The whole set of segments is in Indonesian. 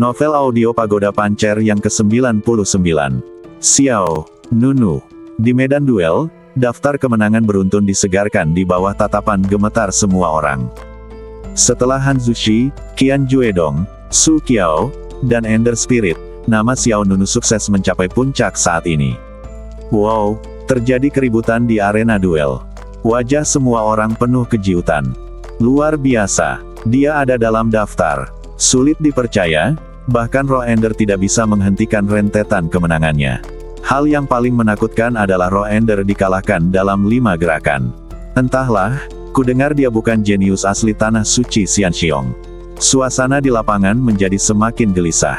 Novel audio Pagoda Pancer yang ke-99. Xiao Nunu. Di medan duel, daftar kemenangan beruntun disegarkan di bawah tatapan gemetar semua orang. Setelah Han Zushi, Qian Juedong, Su Qiao, dan Ender Spirit, nama Xiao Nunu sukses mencapai puncak saat ini. Wow, terjadi keributan di arena duel. Wajah semua orang penuh kejutan. Luar biasa, dia ada dalam daftar. Sulit dipercaya, bahkan Roh Ender tidak bisa menghentikan rentetan kemenangannya. Hal yang paling menakutkan adalah Roh Ender dikalahkan dalam 5 gerakan. Entahlah, kudengar dia bukan jenius asli Tanah Suci Xianxiong. Suasana di lapangan menjadi semakin gelisah.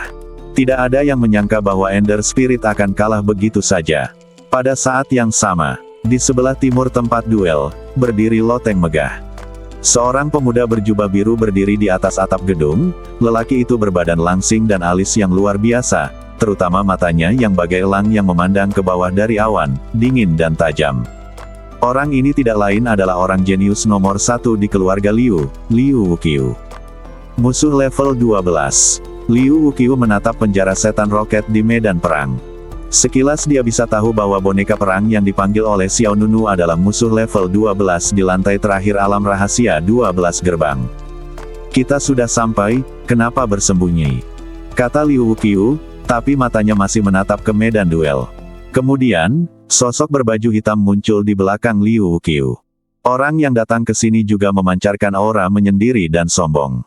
Tidak ada yang menyangka bahwa Ender Spirit akan kalah begitu saja. Pada saat yang sama, di sebelah timur tempat duel, berdiri loteng megah. Seorang pemuda berjubah biru berdiri di atas atap gedung. Lelaki itu berbadan langsing dan alis yang luar biasa, terutama matanya yang bagai elang yang memandang ke bawah dari awan, dingin dan tajam. Orang ini tidak lain adalah orang jenius nomor 1 di keluarga Liu, Liu Wuqiu. Musuh level 12. Liu Wuqiu menatap penjara setan roket di medan perang. Sekilas dia bisa tahu bahwa boneka perang yang dipanggil oleh Xiao Nunu adalah musuh level 12 di lantai terakhir alam rahasia 12 gerbang. Kita sudah sampai, kenapa bersembunyi? Kata Liu Wuqiu, tapi matanya masih menatap ke medan duel. Kemudian, sosok berbaju hitam muncul di belakang Liu Wuqiu. Orang yang datang ke sini juga memancarkan aura menyendiri dan sombong.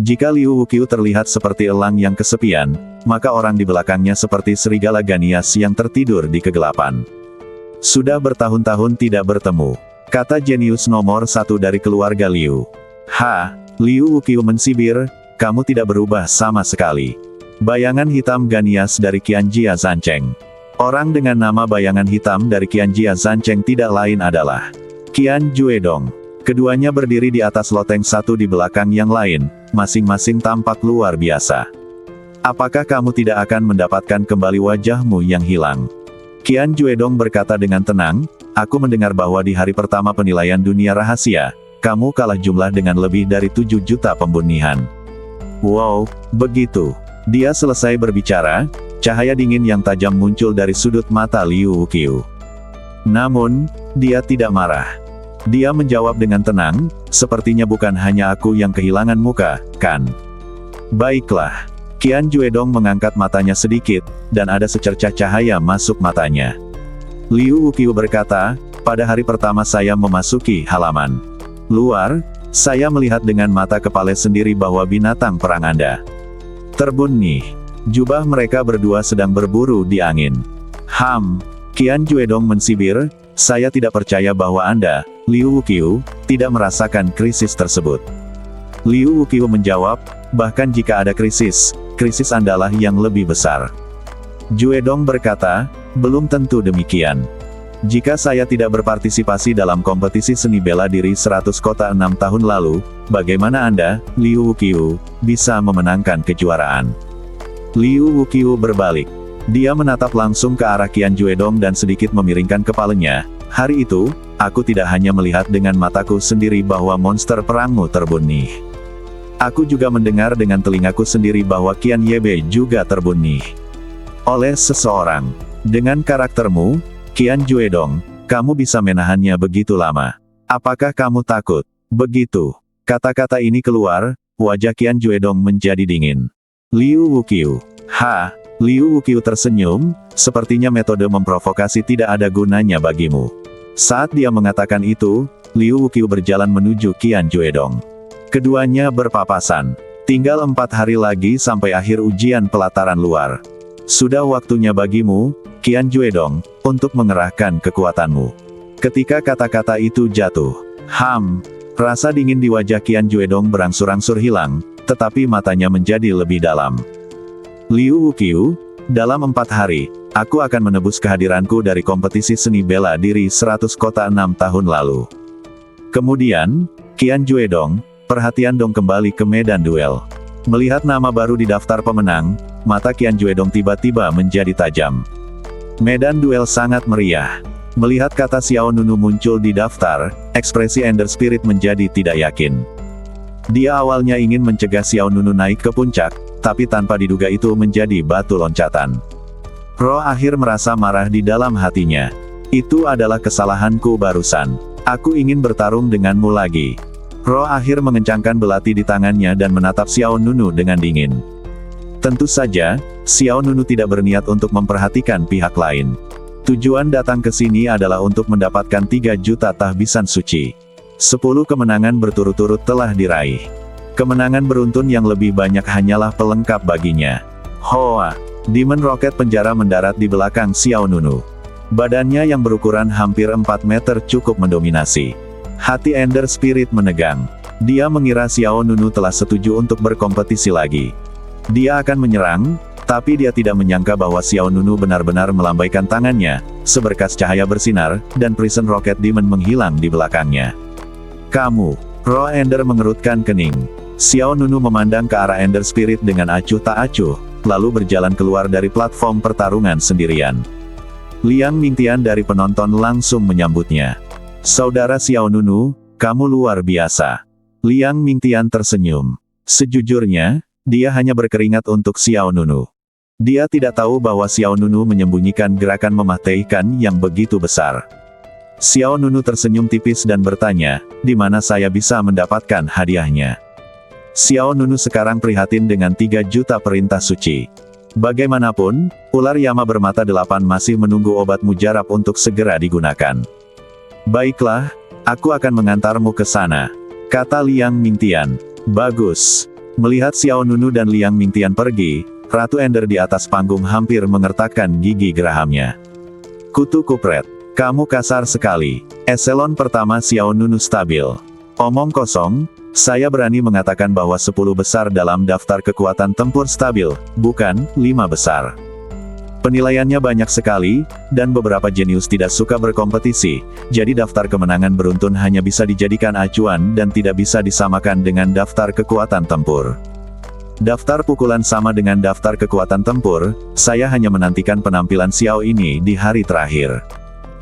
Jika Liu Wuqiu terlihat seperti elang yang kesepian, maka orang di belakangnya seperti serigala ganias yang tertidur di kegelapan. Sudah bertahun-tahun tidak bertemu, kata jenius nomor 1 dari keluarga Liu. Liu Wuqiu mensibir, kamu tidak berubah sama sekali. Bayangan hitam ganias dari Qianjia Zancheng. Orang dengan nama bayangan hitam dari Qianjia Zancheng tidak lain adalah Qian Juedong. Keduanya berdiri di atas loteng satu di belakang yang lain, masing-masing tampak luar biasa. Apakah kamu tidak akan mendapatkan kembali wajahmu yang hilang? Qian Juedong berkata dengan tenang, aku mendengar bahwa di hari pertama penilaian dunia rahasia, kamu kalah jumlah dengan lebih dari 7 juta pembunihan. Wow, begitu. Dia selesai berbicara, cahaya dingin yang tajam muncul dari sudut mata Liu Wuqiu. Namun, dia tidak marah. Dia menjawab dengan tenang, sepertinya bukan hanya aku yang kehilangan muka, kan? Baiklah. Qian Juedong mengangkat matanya sedikit, dan ada secercah cahaya masuk matanya. Liu Wuqiu berkata, pada hari pertama saya memasuki halaman luar, saya melihat dengan mata kepala sendiri bahwa binatang perang Anda terbunuh. Jubah mereka berdua sedang berburu di angin. Qian Juedong mensibir, saya tidak percaya bahwa Anda, Liu Wuqiu, tidak merasakan krisis tersebut. Liu Wuqiu menjawab, bahkan jika ada krisis Andalah yang lebih besar. Juedong berkata, belum tentu demikian. Jika saya tidak berpartisipasi dalam kompetisi seni bela diri 100 kota 6 tahun lalu, bagaimana Anda, Liu Wuqiu, bisa memenangkan kejuaraan? Liu Wuqiu berbalik. Dia menatap langsung ke arah Qian Juedong dan sedikit memiringkan kepalanya. Hari itu, aku tidak hanya melihat dengan mataku sendiri bahwa monster perangmu terbunuh. Aku juga mendengar dengan telingaku sendiri bahwa Qian Yebe juga terbunuh oleh seseorang. Dengan karaktermu, Qian Juedong, kamu bisa menahannya begitu lama. Apakah kamu takut? Begitu. Kata-kata ini keluar, wajah Qian Juedong menjadi dingin. Liu Wuqiu. Liu Wuqiu tersenyum, sepertinya metode memprovokasi tidak ada gunanya bagimu. Saat dia mengatakan itu, Liu Wuqiu berjalan menuju Qian Juedong. Keduanya berpapasan. Tinggal 4 hari lagi sampai akhir ujian pelataran luar. Sudah waktunya bagimu, Qian Juedong, untuk mengerahkan kekuatanmu. Ketika kata-kata itu jatuh, rasa dingin di wajah Qian Juedong berangsur-angsur hilang, tetapi matanya menjadi lebih dalam. Liu Wuqiu, dalam 4 hari, aku akan menebus kehadiranku dari kompetisi seni bela diri 100 kota 6 tahun lalu. Kemudian, Qian Juedong, perhatian dong kembali ke medan duel. Melihat nama baru di daftar pemenang, mata Qian Juedong tiba-tiba menjadi tajam. Medan duel sangat meriah. Melihat kata Xiao Nunu muncul di daftar, ekspresi Ender Spirit menjadi tidak yakin. Dia awalnya ingin mencegah Xiao Nunu naik ke puncak, tapi tanpa diduga itu menjadi batu loncatan. Roh akhir merasa marah di dalam hatinya. Itu adalah kesalahanku barusan. Aku ingin bertarung denganmu lagi. Roh akhir mengencangkan belati di tangannya dan menatap Xiao Nunu dengan dingin. Tentu saja, Xiao Nunu tidak berniat untuk memperhatikan pihak lain. Tujuan datang ke sini adalah untuk mendapatkan 3 juta tahbisan suci. 10 kemenangan berturut-turut telah diraih. Kemenangan beruntun yang lebih banyak hanyalah pelengkap baginya. Hoa! Demon Rocket penjara mendarat di belakang Xiao Nunu. Badannya yang berukuran hampir 4 meter cukup mendominasi. Hati Ender Spirit menegang. Dia mengira Xiao Nunu telah setuju untuk berkompetisi lagi. Dia akan menyerang, tapi dia tidak menyangka bahwa Xiao Nunu benar-benar melambaikan tangannya, seberkas cahaya bersinar, dan Prison Rocket Demon menghilang di belakangnya. Kamu! Roh Ender mengerutkan kening. Xiao Nunu memandang ke arah Ender Spirit dengan acuh tak acuh, lalu berjalan keluar dari platform pertarungan sendirian. Liang Mingtian dari penonton langsung menyambutnya. Saudara Xiao Nunu, kamu luar biasa. Liang Mingtian tersenyum. Sejujurnya, dia hanya berkeringat untuk Xiao Nunu. Dia tidak tahu bahwa Xiao Nunu menyembunyikan gerakan mematikan yang begitu besar. Xiao Nunu tersenyum tipis dan bertanya, di mana saya bisa mendapatkan hadiahnya? Xiao Nunu sekarang prihatin dengan 3 juta perintah suci. Bagaimanapun, ular Yama bermata 8 masih menunggu obat mujarab untuk segera digunakan. Baiklah, aku akan mengantarmu ke sana, kata Liang Mingtian. Bagus. Melihat Xiao Nunu dan Liang Mingtian pergi, Ratu Ender di atas panggung hampir mengertakkan gigi gerahamnya. Kutu kupret, kamu kasar sekali. Eselon pertama Xiao Nunu stabil. Omong kosong, saya berani mengatakan bahwa 10 besar dalam daftar kekuatan tempur stabil, bukan 5 besar. Penilaiannya banyak sekali, dan beberapa jenius tidak suka berkompetisi, jadi daftar kemenangan beruntun hanya bisa dijadikan acuan dan tidak bisa disamakan dengan daftar kekuatan tempur. Daftar pukulan sama dengan daftar kekuatan tempur, saya hanya menantikan penampilan Xiao ini di hari terakhir.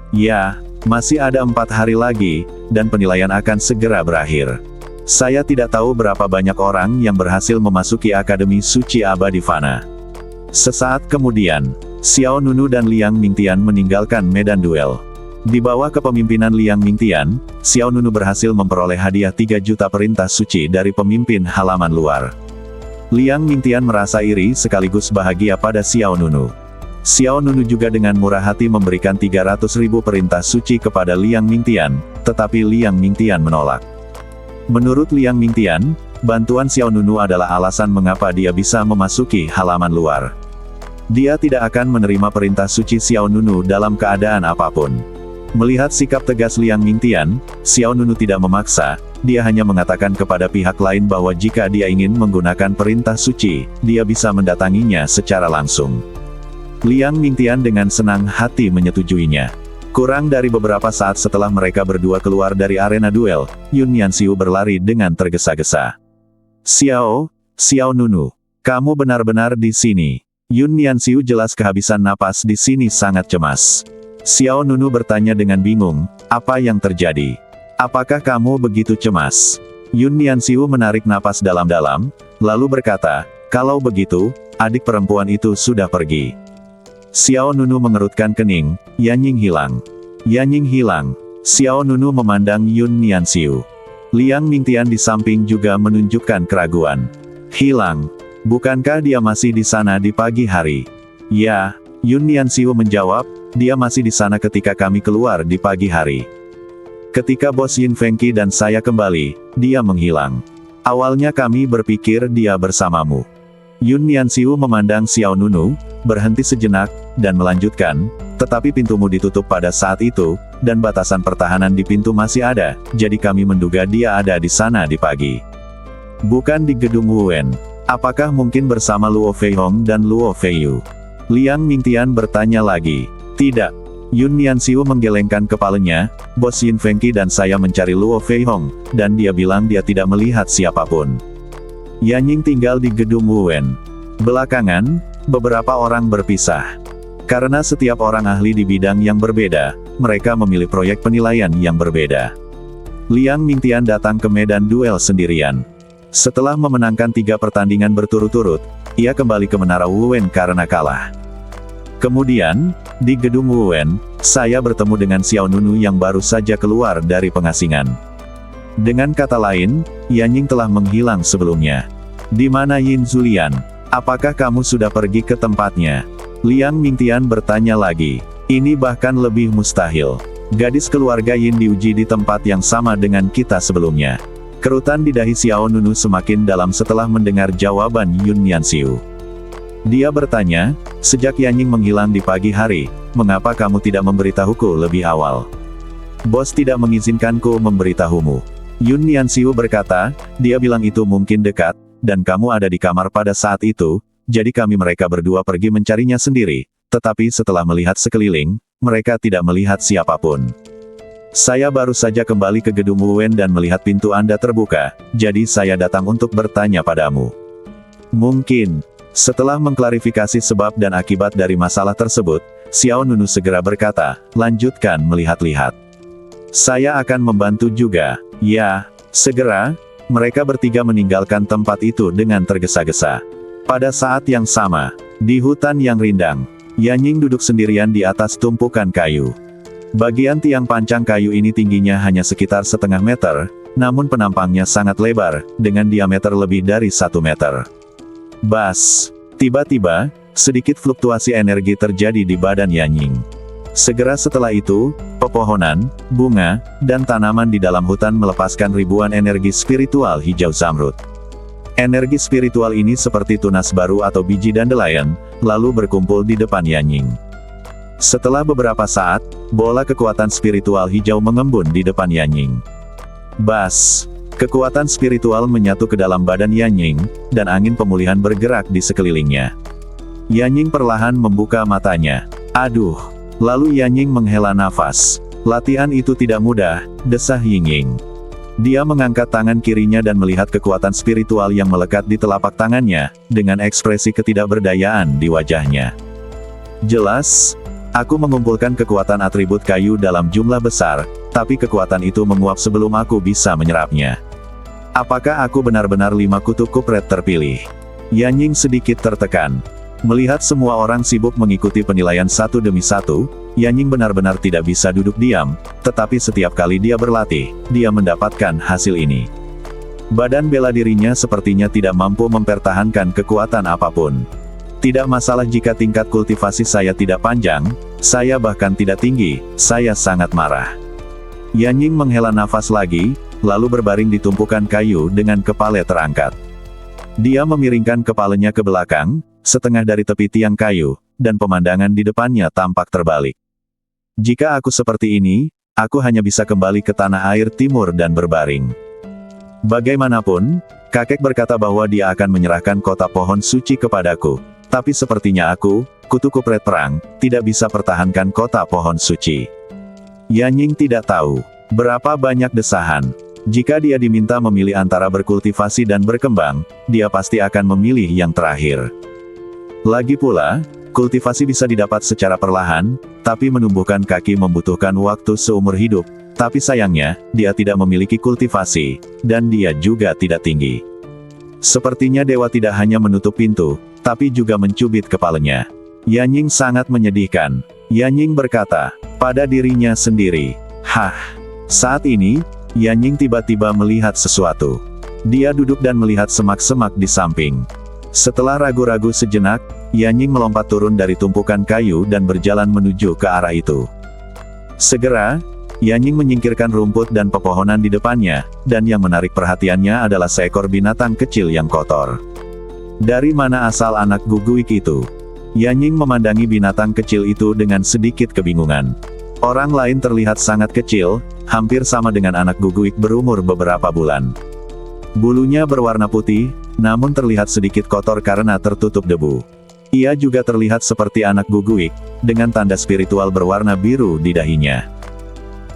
Ya, masih ada 4 hari lagi, dan penilaian akan segera berakhir. Saya tidak tahu berapa banyak orang yang berhasil memasuki Akademi Suci Abadi Fana. Sesaat kemudian, Xiao Nunu dan Liang Mingtian meninggalkan medan duel. Di bawah kepemimpinan Liang Mingtian, Xiao Nunu berhasil memperoleh hadiah 3 juta perintah suci dari pemimpin halaman luar. Liang Mingtian merasa iri sekaligus bahagia pada Xiao Nunu. Xiao Nunu juga dengan murah hati memberikan 300.000 perintah suci kepada Liang Mingtian, tetapi Liang Mingtian menolak. Menurut Liang Mingtian, bantuan Xiao Nunu adalah alasan mengapa dia bisa memasuki halaman luar. Dia tidak akan menerima perintah suci Xiao Nunu dalam keadaan apapun. Melihat sikap tegas Liang Mingtian, Xiao Nunu tidak memaksa, dia hanya mengatakan kepada pihak lain bahwa jika dia ingin menggunakan perintah suci, dia bisa mendatanginya secara langsung. Liang Mingtian dengan senang hati menyetujuinya. Kurang dari beberapa saat setelah mereka berdua keluar dari arena duel, Yun Nianxiu berlari dengan tergesa-gesa. Xiao Nunu, kamu benar-benar di sini. Yun Nianxiu jelas kehabisan napas di sini sangat cemas. Xiao Nunu bertanya dengan bingung, apa yang terjadi? Apakah kamu begitu cemas? Yun Nianxiu menarik napas dalam-dalam, lalu berkata, kalau begitu, adik perempuan itu sudah pergi. Xiao Nunu mengerutkan kening, Yanying hilang. Yanying hilang. Xiao Nunu memandang Yun Nianxiu. Liang Mingtian di samping juga menunjukkan keraguan. Hilang. Bukankah dia masih di sana di pagi hari? Ya, Yun Nianxiu menjawab, dia masih di sana ketika kami keluar di pagi hari. Ketika Bos Yin Fengqi dan saya kembali, dia menghilang. Awalnya kami berpikir dia bersamamu. Yun Nianxiu memandang Xiao Nunu, berhenti sejenak, dan melanjutkan, tetapi pintumu ditutup pada saat itu, dan batasan pertahanan di pintu masih ada, jadi kami menduga dia ada di sana di pagi. Bukan di gedung Wuwen. Apakah mungkin bersama Luo Feihong dan Luo Feiyu? Liang Mingtian bertanya lagi. Tidak. Yun Nianxiu menggelengkan kepalanya, Bos Yin Fengqi dan saya mencari Luo Feihong, dan dia bilang dia tidak melihat siapapun. Yanying tinggal di gedung Wuwen. Belakangan, beberapa orang berpisah. Karena setiap orang ahli di bidang yang berbeda, mereka memilih proyek penilaian yang berbeda. Liang Mingtian datang ke medan duel sendirian. Setelah memenangkan 3 pertandingan berturut-turut, ia kembali ke Menara Wuwen karena kalah. Kemudian, di gedung Wuwen, saya bertemu dengan Xiao Nunu yang baru saja keluar dari pengasingan. Dengan kata lain, Yanying telah menghilang sebelumnya. Di mana Yin Zulian? Apakah kamu sudah pergi ke tempatnya? Liang Mingtian bertanya lagi. Ini bahkan lebih mustahil. Gadis keluarga Yin diuji di tempat yang sama dengan kita sebelumnya. Kerutan di dahi Xiao Nunu semakin dalam setelah mendengar jawaban Yun Nianxiu. Dia bertanya, sejak Yanying menghilang di pagi hari, mengapa kamu tidak memberitahuku lebih awal? Bos tidak mengizinkanku memberitahumu. Yun Nianxiu berkata, dia bilang itu mungkin dekat, dan kamu ada di kamar pada saat itu, jadi kami mereka berdua pergi mencarinya sendiri, tetapi setelah melihat sekeliling, mereka tidak melihat siapapun. Saya baru saja kembali ke gedung Wuwen dan melihat pintu Anda terbuka, jadi saya datang untuk bertanya padamu. Mungkin. Setelah mengklarifikasi sebab dan akibat dari masalah tersebut, Xiao Nunu segera berkata, lanjutkan melihat-lihat. Saya akan membantu juga. Ya, segera, mereka bertiga meninggalkan tempat itu dengan tergesa-gesa. Pada saat yang sama, di hutan yang rindang, Yanying duduk sendirian di atas tumpukan kayu. Bagian tiang pancang kayu ini tingginya hanya sekitar setengah meter, namun penampangnya sangat lebar, dengan diameter lebih dari 1 meter. Bas! Tiba-tiba, sedikit fluktuasi energi terjadi di badan Yanying. Segera setelah itu, pepohonan, bunga, dan tanaman di dalam hutan melepaskan ribuan energi spiritual hijau zamrud. Energi spiritual ini seperti tunas baru atau biji dandelion, lalu berkumpul di depan Yanying. Setelah beberapa saat, bola kekuatan spiritual hijau mengembun di depan Yanying. Bas! Kekuatan spiritual menyatu ke dalam badan Yanying, dan angin pemulihan bergerak di sekelilingnya. Yanying perlahan membuka matanya. Aduh! Lalu Yanying menghela nafas. Latihan itu tidak mudah, desah Yingying. Dia mengangkat tangan kirinya dan melihat kekuatan spiritual yang melekat di telapak tangannya, dengan ekspresi ketidakberdayaan di wajahnya. Jelas, aku mengumpulkan kekuatan atribut kayu dalam jumlah besar, tapi kekuatan itu menguap sebelum aku bisa menyerapnya. Apakah aku benar-benar 5 kutub kupret terpilih? Yanying sedikit tertekan. Melihat semua orang sibuk mengikuti penilaian satu demi satu, Yanying benar-benar tidak bisa duduk diam, tetapi setiap kali dia berlatih, dia mendapatkan hasil ini. Badan bela dirinya sepertinya tidak mampu mempertahankan kekuatan apapun. Tidak masalah jika tingkat kultivasi saya tidak panjang, saya bahkan tidak tinggi, saya sangat marah. Yanying menghela nafas lagi, lalu berbaring di tumpukan kayu dengan kepala terangkat. Dia memiringkan kepalanya ke belakang, setengah dari tepi tiang kayu, dan pemandangan di depannya tampak terbalik. Jika aku seperti ini, aku hanya bisa kembali ke tanah air timur dan berbaring. Bagaimanapun, kakek berkata bahwa dia akan menyerahkan kota pohon suci kepadaku, tapi sepertinya aku, kutu kupret perang, tidak bisa pertahankan kota pohon suci. Yanying tidak tahu berapa banyak desahan. Jika dia diminta memilih antara berkultivasi dan berkembang, dia pasti akan memilih yang terakhir. Lagi pula, kultivasi bisa didapat secara perlahan, tapi menumbuhkan kaki membutuhkan waktu seumur hidup. Tapi sayangnya, dia tidak memiliki kultivasi, dan dia juga tidak tinggi. Sepertinya dewa tidak hanya menutup pintu, tapi juga mencubit kepalanya. Yanying sangat menyedihkan. Yanying berkata pada dirinya sendiri, "Hah." Saat ini, Yanying tiba-tiba melihat sesuatu. Dia duduk dan melihat semak-semak di samping. Setelah ragu-ragu sejenak, Yanying melompat turun dari tumpukan kayu dan berjalan menuju ke arah itu. Segera, Yanying menyingkirkan rumput dan pepohonan di depannya, dan yang menarik perhatiannya adalah seekor binatang kecil yang kotor. Dari mana asal anak guguik itu? Yanying memandangi binatang kecil itu dengan sedikit kebingungan. Orang lain terlihat sangat kecil, hampir sama dengan anak guguik berumur beberapa bulan. Bulunya berwarna putih, namun terlihat sedikit kotor karena tertutup debu. Ia juga terlihat seperti anak guguik, dengan tanda spiritual berwarna biru di dahinya.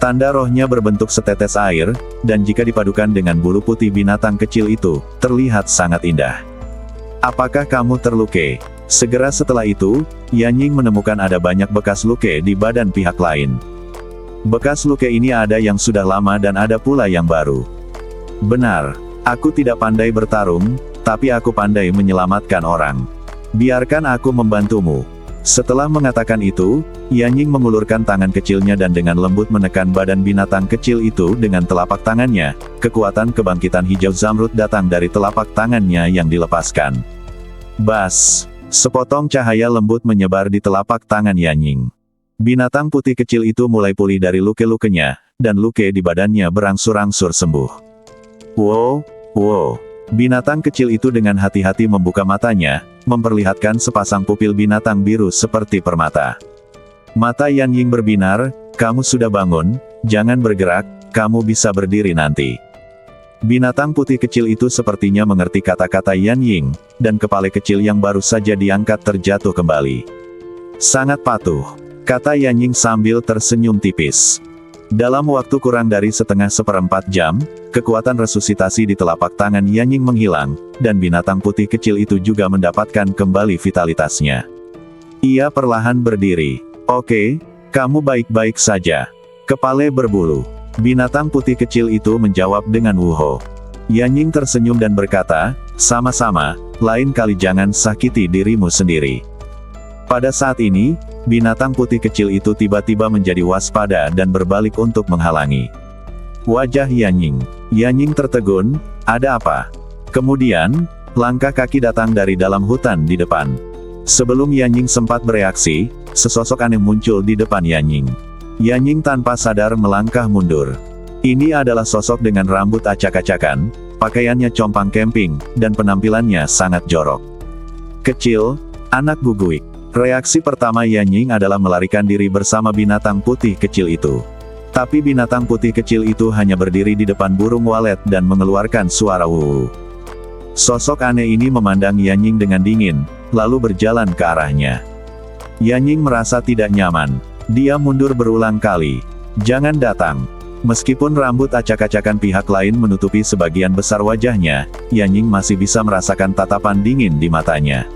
Tanda rohnya berbentuk setetes air, dan jika dipadukan dengan bulu putih binatang kecil itu, terlihat sangat indah. Apakah kamu terluka? Segera setelah itu, Yanying menemukan ada banyak bekas luka di badan pihak lain. Bekas luka ini ada yang sudah lama dan ada pula yang baru. Benar, aku tidak pandai bertarung, tapi aku pandai menyelamatkan orang. Biarkan aku membantumu. Setelah mengatakan itu, Yanying mengulurkan tangan kecilnya dan dengan lembut menekan badan binatang kecil itu dengan telapak tangannya. Kekuatan kebangkitan hijau zamrud datang dari telapak tangannya yang dilepaskan. Bas! Sepotong cahaya lembut menyebar di telapak tangan Yanying. Binatang putih kecil itu mulai pulih dari luka-lukanya, dan luka di badannya berangsur-angsur sembuh. Wow, wow. Binatang kecil itu dengan hati-hati membuka matanya, memperlihatkan sepasang pupil binatang biru seperti permata. Mata Yanying berbinar, kamu sudah bangun, jangan bergerak, kamu bisa berdiri nanti. Binatang putih kecil itu sepertinya mengerti kata-kata Yanying, dan kepala kecil yang baru saja diangkat terjatuh kembali. Sangat patuh, kata Yanying sambil tersenyum tipis. Dalam waktu kurang dari seperempat jam, kekuatan resusitasi di telapak tangan Yanying menghilang, dan binatang putih kecil itu juga mendapatkan kembali vitalitasnya. Ia perlahan berdiri. Oke, kamu baik-baik saja. Kepala berbulu. Binatang putih kecil itu menjawab dengan wuho. Yanying tersenyum dan berkata, sama-sama, lain kali jangan sakiti dirimu sendiri. Pada saat ini, binatang putih kecil itu tiba-tiba menjadi waspada dan berbalik untuk menghalangi wajah Yanying. Yanying tertegun, ada apa? Kemudian, langkah kaki datang dari dalam hutan di depan. Sebelum Yanying sempat bereaksi, sesosok aneh muncul di depan Yanying. Yanying tanpa sadar melangkah mundur. Ini adalah sosok dengan rambut acak-acakan, pakaiannya compang camping, dan penampilannya sangat jorok. Kecil, anak guguik. Reaksi pertama Yanying adalah melarikan diri bersama binatang putih kecil itu. Tapi binatang putih kecil itu hanya berdiri di depan burung walet dan mengeluarkan suara wuh. Sosok aneh ini memandang Yanying dengan dingin, lalu berjalan ke arahnya. Yanying merasa tidak nyaman. Dia mundur berulang kali. Jangan datang. Meskipun rambut acak-acakan pihak lain menutupi sebagian besar wajahnya, Yanying masih bisa merasakan tatapan dingin di matanya.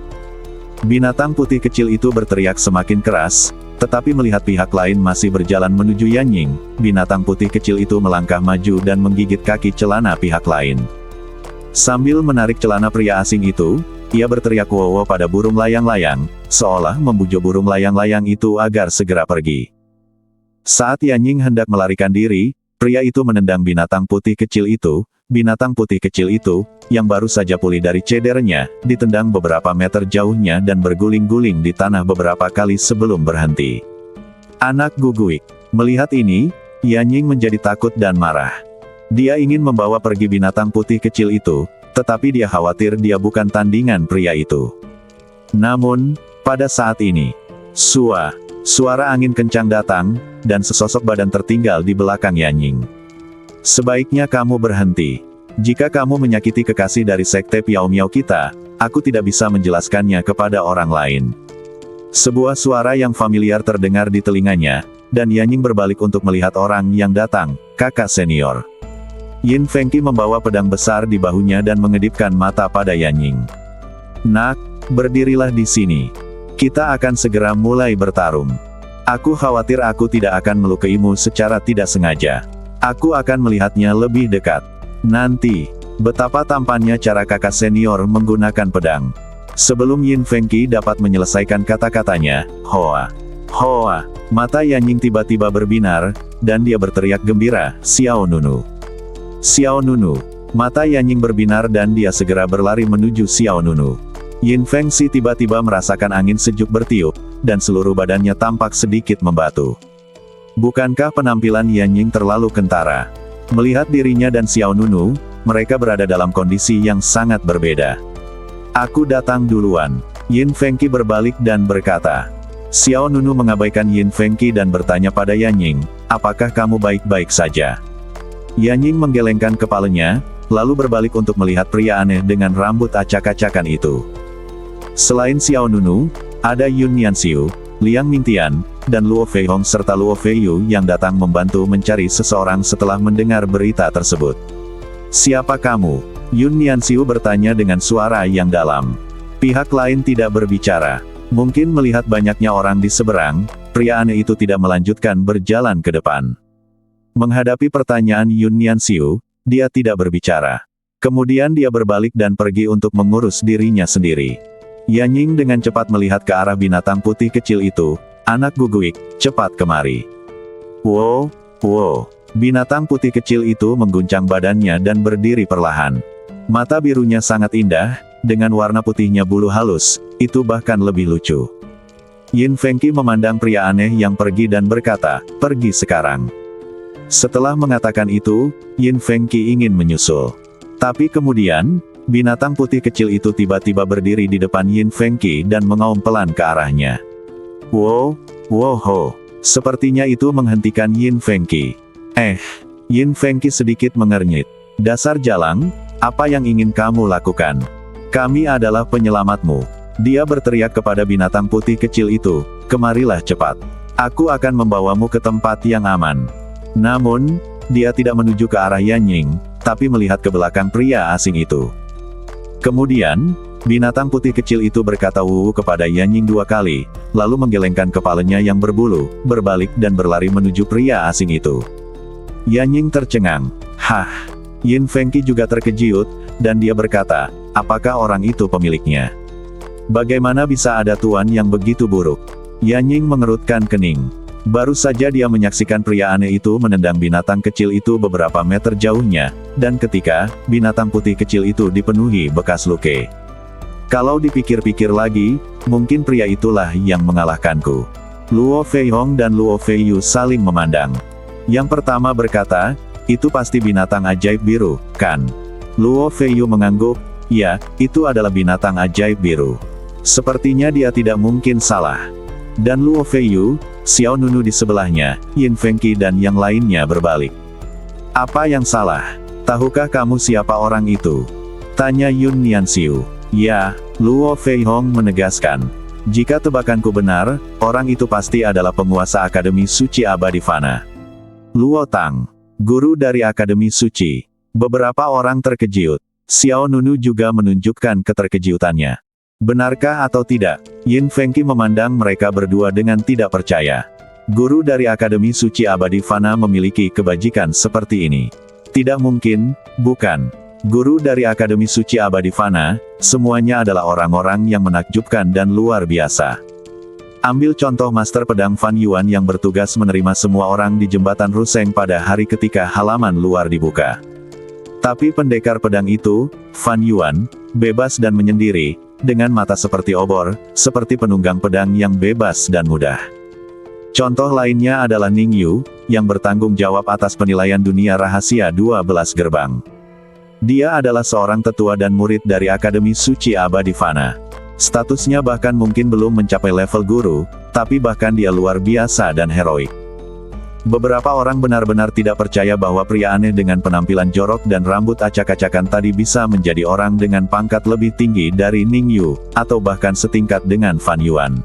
Binatang putih kecil itu berteriak semakin keras, tetapi melihat pihak lain masih berjalan menuju Yanying, binatang putih kecil itu melangkah maju dan menggigit kaki celana pihak lain. Sambil menarik celana pria asing itu, ia berteriak wowo pada burung layang-layang, seolah membujuk burung layang-layang itu agar segera pergi. Saat Yanying hendak melarikan diri, pria itu menendang binatang putih kecil itu. Binatang putih kecil itu, yang baru saja pulih dari cedernya, ditendang beberapa meter jauhnya dan berguling-guling di tanah beberapa kali sebelum berhenti. Anak guguik. Melihat ini, Yanying menjadi takut dan marah. Dia ingin membawa pergi binatang putih kecil itu, tetapi dia khawatir dia bukan tandingan pria itu. Namun, pada saat ini, suara angin kencang datang, dan sesosok badan tertinggal di belakang Yanying. Sebaiknya kamu berhenti. Jika kamu menyakiti kekasih dari sekte Piao Miao kita, aku tidak bisa menjelaskannya kepada orang lain. Sebuah suara yang familiar terdengar di telinganya, dan Yanying berbalik untuk melihat orang yang datang, kakak senior. Yin Fengqi membawa pedang besar di bahunya dan mengedipkan mata pada Yanying. Nak, berdirilah di sini. Kita akan segera mulai bertarung. Aku khawatir aku tidak akan melukaimu secara tidak sengaja. Aku akan melihatnya lebih dekat. Nanti, betapa tampannya cara kakak senior menggunakan pedang. Sebelum Yin Fengqi dapat menyelesaikan kata-katanya, Hoa. Hoa. Mata Yanying tiba-tiba berbinar, dan dia berteriak gembira, Xiao Nunu. Xiao Nunu. Mata Yanying berbinar dan dia segera berlari menuju Xiao Nunu. Yin Fengqi tiba-tiba merasakan angin sejuk bertiup, dan seluruh badannya tampak sedikit membatu. Bukankah penampilan Yanying terlalu kentara? Melihat dirinya dan Xiao Nunu, mereka berada dalam kondisi yang sangat berbeda. Aku datang duluan. Yin Fengqi berbalik dan berkata. Xiao Nunu mengabaikan Yin Fengqi dan bertanya pada Yanying, apakah kamu baik-baik saja? Yanying menggelengkan kepalanya, lalu berbalik untuk melihat pria aneh dengan rambut acak-acakan itu. Selain Xiao Nunu, ada Yun Nianxiu, Liang Mingtian, dan Luo Feihong serta Luo Feiyu yang datang membantu mencari seseorang setelah mendengar berita tersebut. Siapa kamu? Yun Nianxiu bertanya dengan suara yang dalam. Pihak lain tidak berbicara. Mungkin melihat banyaknya orang di seberang, pria aneh itu tidak melanjutkan berjalan ke depan. Menghadapi pertanyaan Yun Nianxiu, dia tidak berbicara. Kemudian dia berbalik dan pergi untuk mengurus dirinya sendiri. Yanying dengan cepat melihat ke arah binatang putih kecil itu. Anak Guguik, cepat kemari. Wow, wow. Binatang putih kecil itu mengguncang badannya dan berdiri perlahan. Mata birunya sangat indah, dengan warna putihnya bulu halus, itu bahkan lebih lucu. Yin Fengqi memandang pria aneh yang pergi dan berkata, pergi sekarang. Setelah mengatakan itu, Yin Fengqi ingin menyusul. Tapi kemudian, binatang putih kecil itu tiba-tiba berdiri di depan Yin Fengqi dan mengaum pelan ke arahnya. Wow, wow ho. Sepertinya itu menghentikan Yin Fengqi. Yin Fengqi sedikit mengernyit. Dasar jalang, apa yang ingin kamu lakukan? Kami adalah penyelamatmu. Dia berteriak kepada binatang putih kecil itu, kemarilah cepat. Aku akan membawamu ke tempat yang aman. Namun, dia tidak menuju ke arah Yanying, tapi melihat ke belakang pria asing itu. Kemudian, binatang putih kecil itu berkata wuwu kepada Yanying 2 kali, lalu menggelengkan kepalanya yang berbulu, berbalik dan berlari menuju pria asing itu. Yanying tercengang. Hah. Yin Fengqi juga terkejut, dan dia berkata, apakah orang itu pemiliknya? Bagaimana bisa ada tuan yang begitu buruk? Yanying mengerutkan kening. Baru saja dia menyaksikan pria aneh itu menendang binatang kecil itu beberapa meter jauhnya, dan ketika binatang putih kecil itu dipenuhi bekas luka. Kalau dipikir-pikir lagi, mungkin pria itulah yang mengalahkanku. Luo Feihong dan Luo Feiyu saling memandang. Yang pertama berkata, itu pasti binatang ajaib biru, kan? Luo Feiyu mengangguk, ya, itu adalah binatang ajaib biru. Sepertinya dia tidak mungkin salah. Dan Luo Feiyu, Xiao Nunu di sebelahnya, Yin Fengqi dan yang lainnya berbalik. Apa yang salah? Tahukah kamu siapa orang itu? Tanya Yun Nianxiu. Ya, Luo Feihong menegaskan. Jika tebakanku benar, orang itu pasti adalah penguasa Akademi Suci Abadi Fana. Luo Tang, guru dari Akademi Suci. Beberapa orang terkejut. Xiao Nunu juga menunjukkan keterkejutannya. Benarkah atau tidak? Yin Fengqi memandang mereka berdua dengan tidak percaya. Guru dari Akademi Suci Abadi Fana memiliki kebajikan seperti ini. Tidak mungkin, bukan. Guru dari Akademi Suci Abadi Fana, semuanya adalah orang-orang yang menakjubkan dan luar biasa. Ambil contoh Master Pedang Fan Yuan yang bertugas menerima semua orang di jembatan Ruseng pada hari ketika halaman luar dibuka. Tapi pendekar pedang itu, Fan Yuan, bebas dan menyendiri, dengan mata seperti obor, seperti penunggang pedang yang bebas dan mudah. Contoh lainnya adalah Ning Yu, yang bertanggung jawab atas penilaian dunia rahasia 12 gerbang. Dia adalah seorang tetua dan murid dari Akademi Suci Abadi Fana. Statusnya bahkan mungkin belum mencapai level guru, tapi bahkan dia luar biasa dan heroik. Beberapa orang benar-benar tidak percaya bahwa pria aneh dengan penampilan jorok dan rambut acak-acakan tadi bisa menjadi orang dengan pangkat lebih tinggi dari Ning Yu, atau bahkan setingkat dengan Fan Yuan.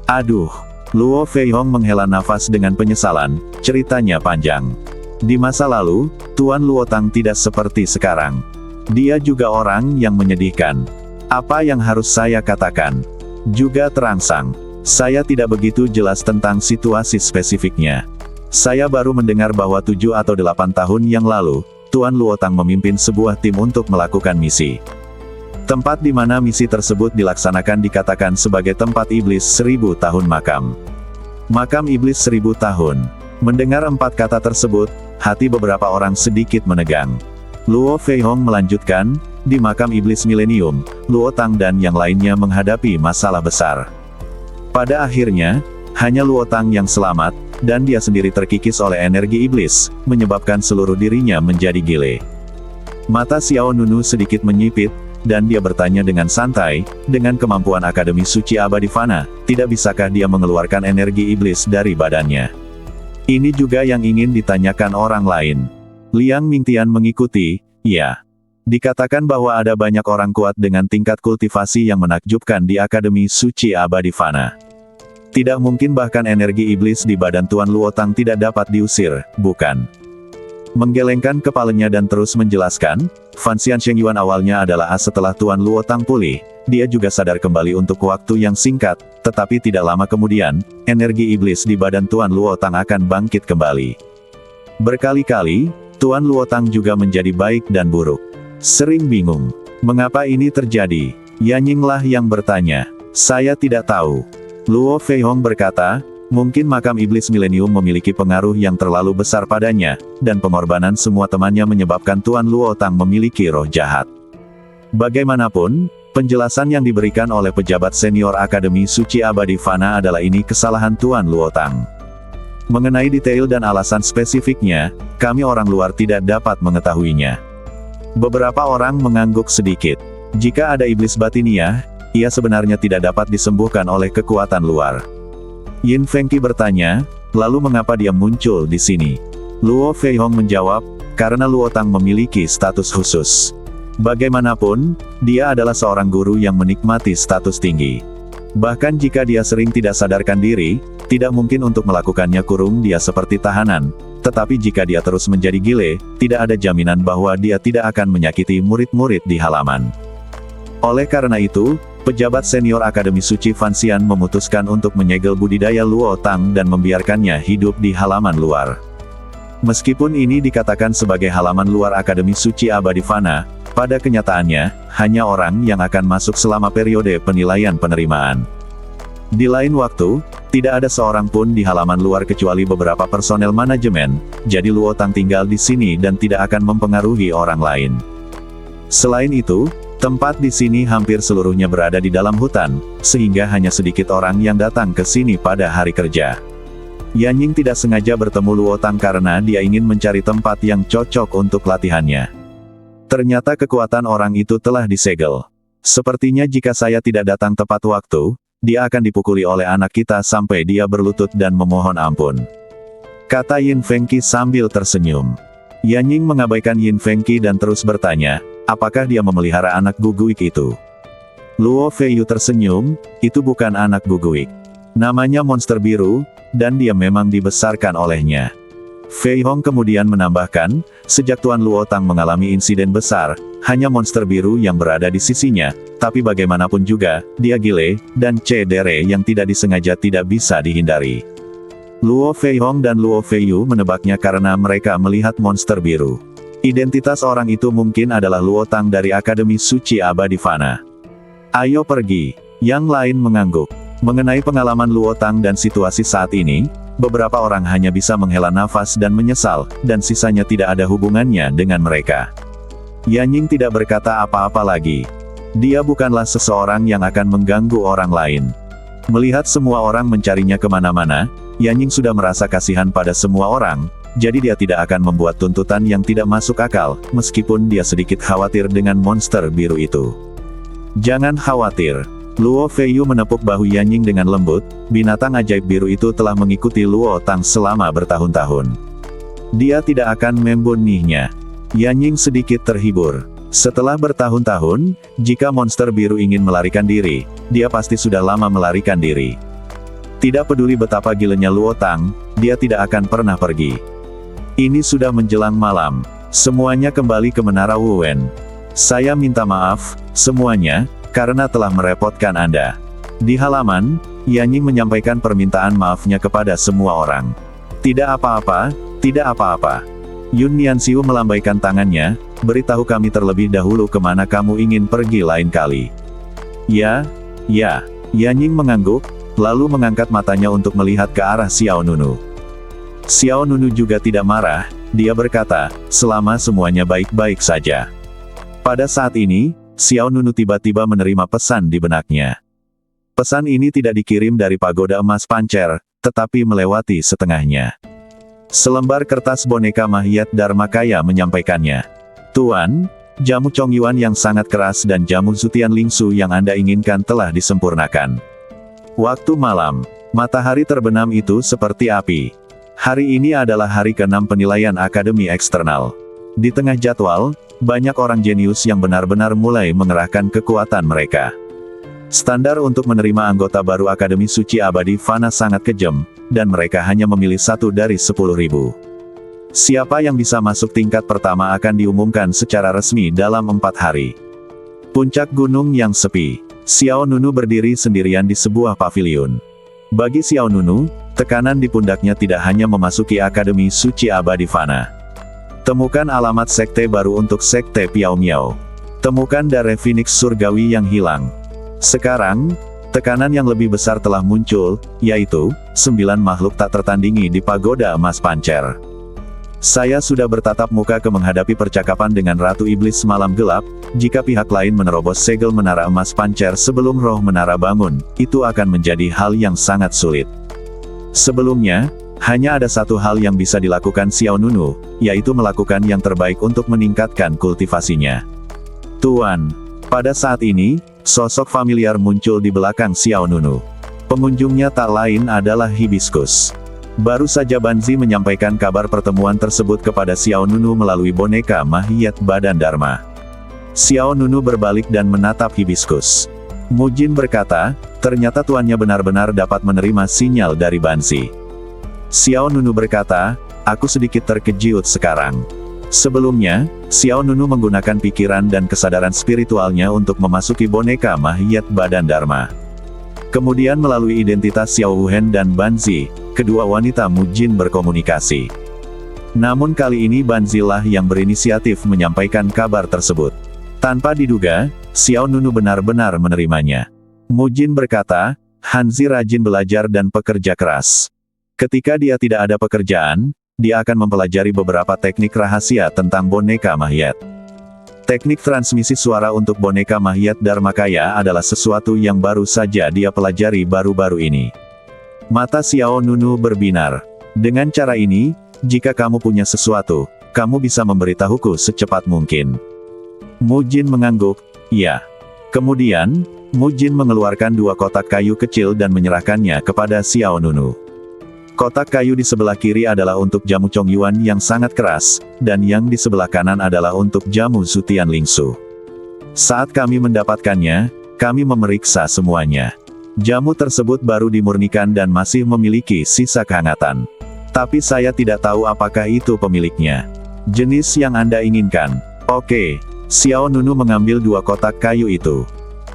Aduh, Luo Feihong menghela nafas dengan penyesalan, ceritanya panjang. Di masa lalu, Tuan Luo Tang tidak seperti sekarang. Dia juga orang yang menyedihkan. Apa yang harus saya katakan? Juga terangsang. Saya tidak begitu jelas tentang situasi spesifiknya. Saya baru mendengar bahwa 7 atau 8 tahun yang lalu, Tuan Luo Tang memimpin sebuah tim untuk melakukan misi. Tempat di mana misi tersebut dilaksanakan dikatakan sebagai tempat iblis 1000 tahun makam. Makam iblis 1000 tahun. Mendengar 4 kata tersebut, hati beberapa orang sedikit menegang. Luo Feihong melanjutkan, di makam iblis milenium, Luo Tang dan yang lainnya menghadapi masalah besar. Pada akhirnya, hanya Luo Tang yang selamat, dan dia sendiri terkikis oleh energi iblis, menyebabkan seluruh dirinya menjadi gile. Mata Xiao Nunu sedikit menyipit, dan dia bertanya dengan santai, dengan kemampuan Akademi Suci Abadi Fana, tidak bisakah dia mengeluarkan energi iblis dari badannya? Ini juga yang ingin ditanyakan orang lain. Liang Mingtian mengikuti, ya. Dikatakan bahwa ada banyak orang kuat dengan tingkat kultivasi yang menakjubkan di Akademi Suci Abadi Fana. Tidak mungkin bahkan energi iblis di badan Tuan Luo Tang tidak dapat diusir, bukan? Menggelengkan kepalanya dan terus menjelaskan, Fan Xiansheng Yuan awalnya adalah as setelah Tuan Luo Tang pulih, dia juga sadar kembali untuk waktu yang singkat, tetapi tidak lama kemudian, energi iblis di badan Tuan Luo Tang akan bangkit kembali. Berkali-kali, Tuan Luo Tang juga menjadi baik dan buruk. Sering bingung. Mengapa ini terjadi? Yanyinglah yang bertanya. Saya tidak tahu. Luo Feihong berkata, mungkin makam iblis milenium memiliki pengaruh yang terlalu besar padanya, dan pengorbanan semua temannya menyebabkan Tuan Luo Tang memiliki roh jahat. Bagaimanapun, penjelasan yang diberikan oleh pejabat senior Akademi Suci Abadi Fana adalah ini kesalahan Tuan Luo Tang. Mengenai detail dan alasan spesifiknya, kami orang luar tidak dapat mengetahuinya. Beberapa orang mengangguk sedikit. Jika ada iblis batiniah, ia sebenarnya tidak dapat disembuhkan oleh kekuatan luar. Yin Fengqi bertanya, lalu mengapa dia muncul di sini? Luo Feihong menjawab, karena Luo Tang memiliki status khusus. Bagaimanapun, dia adalah seorang guru yang menikmati status tinggi. Bahkan jika dia sering tidak sadarkan diri, tidak mungkin untuk melakukannya kurung dia seperti tahanan. Tetapi jika dia terus menjadi gile, tidak ada jaminan bahwa dia tidak akan menyakiti murid-murid di halaman. Oleh karena itu, pejabat senior Akademi Suci Fanxian memutuskan untuk menyegel budidaya Luo Tang dan membiarkannya hidup di halaman luar. Meskipun ini dikatakan sebagai halaman luar Akademi Suci Abadi Fana, pada kenyataannya, hanya orang yang akan masuk selama periode penilaian penerimaan. Di lain waktu, tidak ada seorang pun di halaman luar kecuali beberapa personel manajemen, jadi Luo Tang tinggal di sini dan tidak akan mempengaruhi orang lain. Selain itu, tempat di sini hampir seluruhnya berada di dalam hutan, sehingga hanya sedikit orang yang datang ke sini pada hari kerja. Yanying tidak sengaja bertemu Luo Tang karena dia ingin mencari tempat yang cocok untuk latihannya. Ternyata kekuatan orang itu telah disegel. Sepertinya jika saya tidak datang tepat waktu, dia akan dipukuli oleh anak kita sampai dia berlutut dan memohon ampun. Kata Yin Fengqi sambil tersenyum. Yanying mengabaikan Yin Fengqi dan terus bertanya, apakah dia memelihara anak guguik itu? Luo Feiyu tersenyum, itu bukan anak guguik. Namanya monster biru, dan dia memang dibesarkan olehnya. Feihong kemudian menambahkan, sejak Tuan Luo Tang mengalami insiden besar, hanya monster biru yang berada di sisinya, tapi bagaimanapun juga, dia gile, dan cedere yang tidak disengaja tidak bisa dihindari. Luo Feihong dan Luo Feiyu menebaknya karena mereka melihat monster biru. Identitas orang itu mungkin adalah Luo Tang dari Akademi Suci Abadi Fana. Ayo pergi. Yang lain mengangguk. Mengenai pengalaman Luo Tang dan situasi saat ini, beberapa orang hanya bisa menghela nafas dan menyesal, dan sisanya tidak ada hubungannya dengan mereka. Yanying tidak berkata apa-apa lagi. Dia bukanlah seseorang yang akan mengganggu orang lain. Melihat semua orang mencarinya kemana-mana, Yanying sudah merasa kasihan pada semua orang, jadi dia tidak akan membuat tuntutan yang tidak masuk akal, meskipun dia sedikit khawatir dengan monster biru itu. Jangan khawatir. Luo Feiyu menepuk bahu Yanying dengan lembut, binatang ajaib biru itu telah mengikuti Luo Tang selama bertahun-tahun. Dia tidak akan membunuhnya. Yanying sedikit terhibur. Setelah bertahun-tahun, jika monster biru ingin melarikan diri, dia pasti sudah lama melarikan diri. Tidak peduli betapa gilenya Luo Tang, dia tidak akan pernah pergi. Ini sudah menjelang malam. Semuanya kembali ke Menara Wuwen. Saya minta maaf, semuanya, karena telah merepotkan Anda. Di halaman, Yanying menyampaikan permintaan maafnya kepada semua orang. Tidak apa-apa, tidak apa-apa. Yun Nianxiu melambaikan tangannya, beritahu kami terlebih dahulu kemana kamu ingin pergi lain kali. Ya. Yanying mengangguk, lalu mengangkat matanya untuk melihat ke arah Xiao Nunu. Xiao Nunu juga tidak marah, dia berkata, selama semuanya baik-baik saja. Pada saat ini, Xiao Nunu tiba-tiba menerima pesan di benaknya. Pesan ini tidak dikirim dari pagoda emas pancer, tetapi melewati setengahnya. Selembar kertas boneka Mahiat Dharmakaya menyampaikannya. Tuan, jamu Chongyuan yang sangat keras dan jamu Zutian Lingsu yang Anda inginkan telah disempurnakan. Waktu malam, matahari terbenam itu seperti api. Hari ini adalah hari ke-6 penilaian akademi eksternal. Di tengah jadwal, banyak orang jenius yang benar-benar mulai mengerahkan kekuatan mereka. Standar untuk menerima anggota baru Akademi Suci Abadi Fana sangat kejam, dan mereka hanya memilih 1 dari 10.000. Siapa yang bisa masuk tingkat pertama akan diumumkan secara resmi dalam 4 hari. Puncak gunung yang sepi. Xiao Nunu berdiri sendirian di sebuah pavilion. Bagi Xiao Nunu, tekanan di pundaknya tidak hanya memasuki Akademi Suci Abadi Fana. Temukan alamat sekte baru untuk sekte Piao Miao. Temukan dare Phoenix surgawi yang hilang. Sekarang, tekanan yang lebih besar telah muncul, yaitu 9 makhluk tak tertandingi di pagoda emas pancer. Saya sudah bertatap muka ke menghadapi percakapan dengan Ratu Iblis Malam Gelap. Jika pihak lain menerobos segel menara emas pancer sebelum roh menara bangun, itu akan menjadi hal yang sangat sulit. Sebelumnya, hanya ada satu hal yang bisa dilakukan Xiao Nunu, yaitu melakukan yang terbaik untuk meningkatkan kultivasinya. Tuan, pada saat ini, sosok familiar muncul di belakang Xiao Nunu. Pengunjungnya tak lain adalah Hibiscus. Baru saja Banzi menyampaikan kabar pertemuan tersebut kepada Xiao Nunu melalui boneka Mahiyat Badan Dharma. Xiao Nunu berbalik dan menatap Hibiscus. Mujin berkata, ternyata tuannya benar-benar dapat menerima sinyal dari Banzi. Xiao Nunu berkata, aku sedikit terkejut sekarang. Sebelumnya, Xiao Nunu menggunakan pikiran dan kesadaran spiritualnya untuk memasuki boneka Mahiyat Badan Dharma. Kemudian melalui identitas Xiao Wuhen dan Banzi, kedua wanita Mujin berkomunikasi. Namun kali ini Banzi lah yang berinisiatif menyampaikan kabar tersebut. Tanpa diduga, Xiao Nunu benar-benar menerimanya. Mujin berkata, Hanzi rajin belajar dan pekerja keras. Ketika dia tidak ada pekerjaan, dia akan mempelajari beberapa teknik rahasia tentang boneka Mahiyat. Teknik transmisi suara untuk boneka Mahiyat Dharmakaya adalah sesuatu yang baru saja dia pelajari baru-baru ini. Mata Xiao Nunu berbinar. Dengan cara ini, jika kamu punya sesuatu, kamu bisa memberitahuku secepat mungkin. Mujin mengangguk, ya. Kemudian, Mujin mengeluarkan 2 kotak kayu kecil dan menyerahkannya kepada Xiao Nunu. Kotak kayu di sebelah kiri adalah untuk jamu Chong Yuan yang sangat keras, dan yang di sebelah kanan adalah untuk jamu Zutian Lingsu. Saat kami mendapatkannya, kami memeriksa semuanya. Jamu tersebut baru dimurnikan dan masih memiliki sisa kehangatan. Tapi saya tidak tahu apakah itu pemiliknya. Jenis yang Anda inginkan. Oke, Xiao Nunu mengambil 2 kotak kayu itu.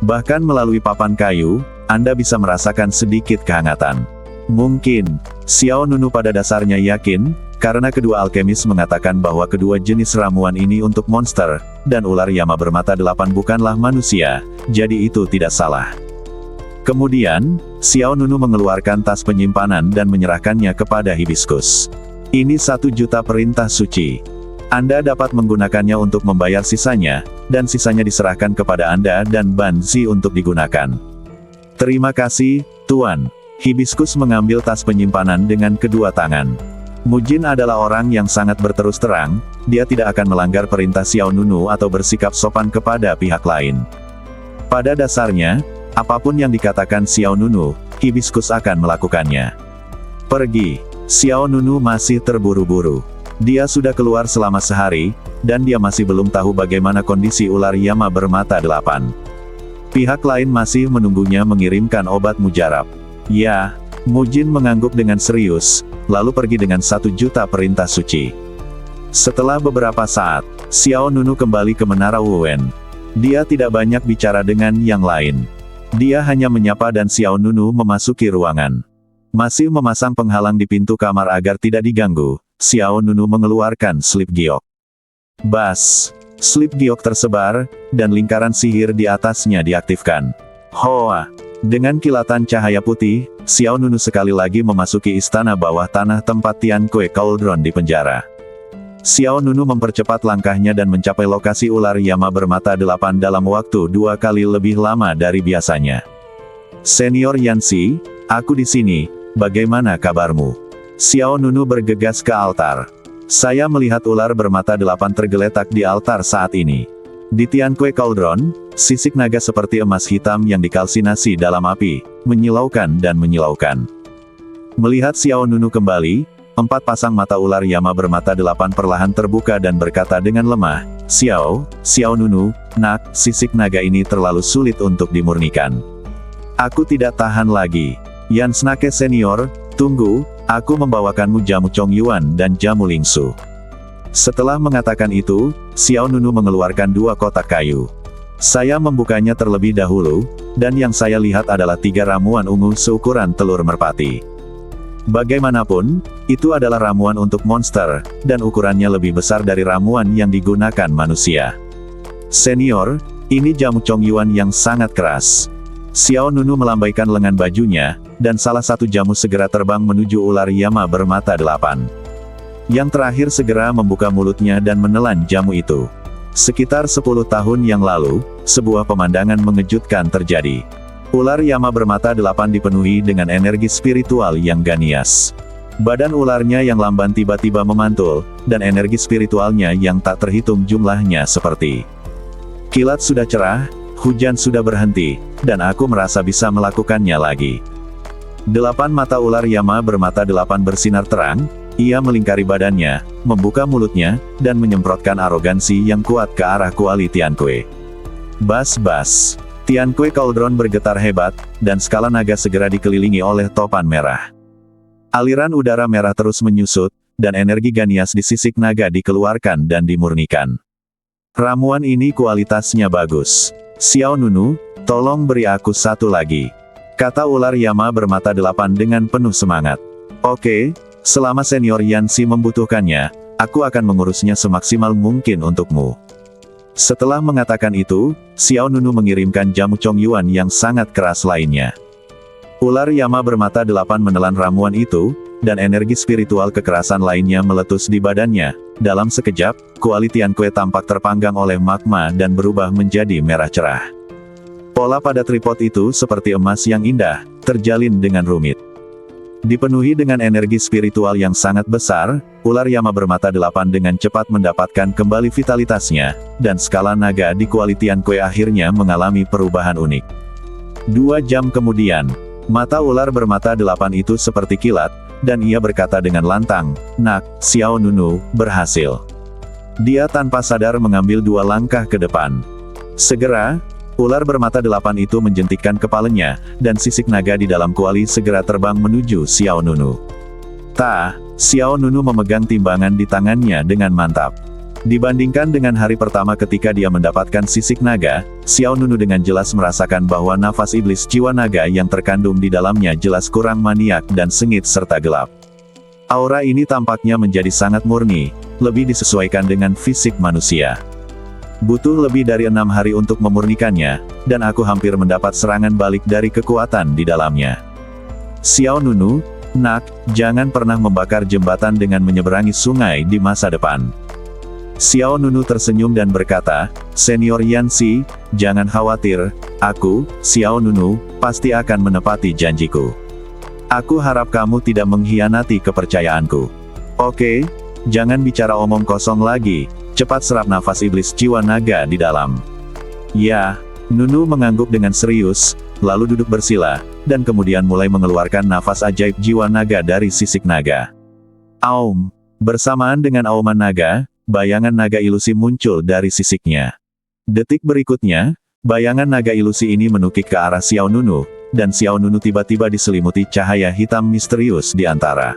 Bahkan melalui papan kayu, Anda bisa merasakan sedikit kehangatan. Mungkin, Xiao Nunu pada dasarnya yakin, karena kedua alkemis mengatakan bahwa kedua jenis ramuan ini untuk monster, dan ular Yama bermata 8 bukanlah manusia, jadi itu tidak salah. Kemudian, Xiao Nunu mengeluarkan tas penyimpanan dan menyerahkannya kepada Hibiscus. Ini 1 juta perintah suci. Anda dapat menggunakannya untuk membayar sisanya, dan sisanya diserahkan kepada Anda dan Banzi untuk digunakan. Terima kasih, Tuan. Hibiscus mengambil tas penyimpanan dengan kedua tangan. Mujin adalah orang yang sangat berterus terang, dia tidak akan melanggar perintah Xiao Nunu atau bersikap sopan kepada pihak lain. Pada dasarnya, apapun yang dikatakan Xiao Nunu, Hibiscus akan melakukannya. Pergi. Xiao Nunu masih terburu-buru. Dia sudah keluar selama sehari, dan dia masih belum tahu bagaimana kondisi ular Yama bermata 8. Pihak lain masih menunggunya mengirimkan obat mujarab. Ya, Mujin mengangguk dengan serius, lalu pergi dengan 1 juta perintah suci. Setelah beberapa saat, Xiao Nunu kembali ke Menara Wuwen. Dia tidak banyak bicara dengan yang lain. Dia hanya menyapa dan Xiao Nunu memasuki ruangan. Masih memasang penghalang di pintu kamar agar tidak diganggu, Xiao Nunu mengeluarkan slip giok. Bas! Slip giok tersebar, dan lingkaran sihir di atasnya diaktifkan. Hoa! Dengan kilatan cahaya putih, Xiao Nunu sekali lagi memasuki istana bawah tanah tempat Tian Kue Cauldron di penjara. Xiao Nunu mempercepat langkahnya dan mencapai lokasi ular Yama bermata 8 dalam waktu 2 kali lebih lama dari biasanya. Senior Yanxi, aku di sini, bagaimana kabarmu? Xiao Nunu bergegas ke altar. Saya melihat ular bermata 8 tergeletak di altar saat ini. Di Tian Kue Cauldron, sisik naga seperti emas hitam yang dikalsinasi dalam api, menyilaukan dan menyilaukan. Melihat Xiao Nunu kembali, 4 pasang mata ular Yama bermata 8 perlahan terbuka dan berkata dengan lemah, Xiao Nunu, nak, sisik naga ini terlalu sulit untuk dimurnikan. Aku tidak tahan lagi. Yan Snake Senior, tunggu, aku membawakanmu jamu Chong Yuan dan jamu Lingsu. Setelah mengatakan itu, Xiao Nunu mengeluarkan 2 kotak kayu. Saya membukanya terlebih dahulu, dan yang saya lihat adalah 3 ramuan ungu seukuran telur merpati. Bagaimanapun, itu adalah ramuan untuk monster, dan ukurannya lebih besar dari ramuan yang digunakan manusia. Senior, ini jamu Chongyuan yang sangat keras. Xiao Nunu melambaikan lengan bajunya, dan salah satu jamu segera terbang menuju ular Yama bermata 8. Yang terakhir segera membuka mulutnya dan menelan jamu itu. Sekitar 10 tahun yang lalu, sebuah pemandangan mengejutkan terjadi. Ular Yama bermata 8 dipenuhi dengan energi spiritual yang ganias. Badan ularnya yang lamban tiba-tiba memantul, dan energi spiritualnya yang tak terhitung jumlahnya seperti kilat sudah cerah, hujan sudah berhenti, dan aku merasa bisa melakukannya lagi. 8 mata ular Yama bermata 8 bersinar terang, ia melingkari badannya, membuka mulutnya, dan menyemprotkan arogansi yang kuat ke arah kuali Tiankui. Bas-bas. Tiankui Cauldron bergetar hebat, dan skala naga segera dikelilingi oleh topan merah. Aliran udara merah terus menyusut, dan energi ganias di sisik naga dikeluarkan dan dimurnikan. Ramuan ini kualitasnya bagus. Xiao Nunu, tolong beri aku satu lagi, kata ular Yama bermata 8 dengan penuh semangat. Oke, selama senior Yanxi membutuhkannya, aku akan mengurusnya semaksimal mungkin untukmu. Setelah mengatakan itu, Xiao Nunu mengirimkan jamu Chongyuan yang sangat keras lainnya. Ular Yama bermata 8 menelan ramuan itu, dan energi spiritual kekerasan lainnya meletus di badannya. Dalam sekejap, kuali Tiankui tampak terpanggang oleh magma dan berubah menjadi merah cerah. Pola pada tripod itu seperti emas yang indah, terjalin dengan rumit. Dipenuhi dengan energi spiritual yang sangat besar, ular Yama bermata 8 dengan cepat mendapatkan kembali vitalitasnya, dan skala naga di kuali Tiankui akhirnya mengalami perubahan unik. 2 jam kemudian, mata ular bermata 8 itu seperti kilat, dan ia berkata dengan lantang, "Nak, Xiao Nunu, berhasil." Dia tanpa sadar mengambil 2 langkah ke depan. Segera, ular bermata 8 itu menjentikkan kepalanya, dan sisik naga di dalam kuali segera terbang menuju Xiao Nunu. Xiao Nunu memegang timbangan di tangannya dengan mantap. Dibandingkan dengan hari pertama ketika dia mendapatkan sisik naga, Xiao Nunu dengan jelas merasakan bahwa nafas iblis jiwa naga yang terkandung di dalamnya jelas kurang maniak dan sengit serta gelap. Aura ini tampaknya menjadi sangat murni, lebih disesuaikan dengan fisik manusia. Butuh lebih dari 6 hari untuk memurnikannya, dan aku hampir mendapat serangan balik dari kekuatan di dalamnya. Xiao Nunu, nak, jangan pernah membakar jembatan dengan menyeberangi sungai di masa depan. Xiao Nunu tersenyum dan berkata, Senior Yanxi, jangan khawatir, aku, Xiao Nunu, pasti akan menepati janjiku. Aku harap kamu tidak mengkhianati kepercayaanku. Oke, jangan bicara omong kosong lagi. Cepat serap nafas iblis jiwa naga di dalam. Ya, Nunu mengangguk dengan serius, lalu duduk bersila, dan kemudian mulai mengeluarkan nafas ajaib jiwa naga dari sisik naga. Aum. Bersamaan dengan auman naga, bayangan naga ilusi muncul dari sisiknya. Detik berikutnya, bayangan naga ilusi ini menukik ke arah Xiao Nunu, dan Xiao Nunu tiba-tiba diselimuti cahaya hitam misterius di antara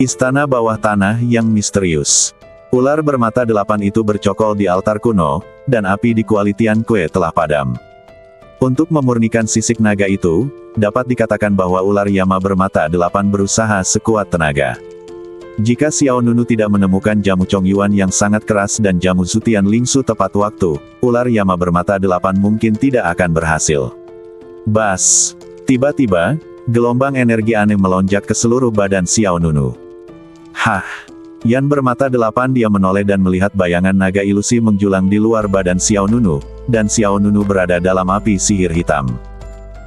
istana bawah tanah yang misterius. Ular bermata 8 itu bercokol di altar kuno, dan api di kuali Tiankui telah padam. Untuk memurnikan sisik naga itu, dapat dikatakan bahwa ular Yama bermata 8 berusaha sekuat tenaga. Jika Xiao Nunu tidak menemukan jamu Chongyuan yang sangat keras dan jamu Zutian Lingsu tepat waktu, ular Yama bermata 8 mungkin tidak akan berhasil. Bas! Tiba-tiba, gelombang energi aneh melonjak ke seluruh badan Xiao Nunu. Hah! Yan bermata 8 dia menoleh dan melihat bayangan naga ilusi menjulang di luar badan Xiao Nunu, dan Xiao Nunu berada dalam api sihir hitam.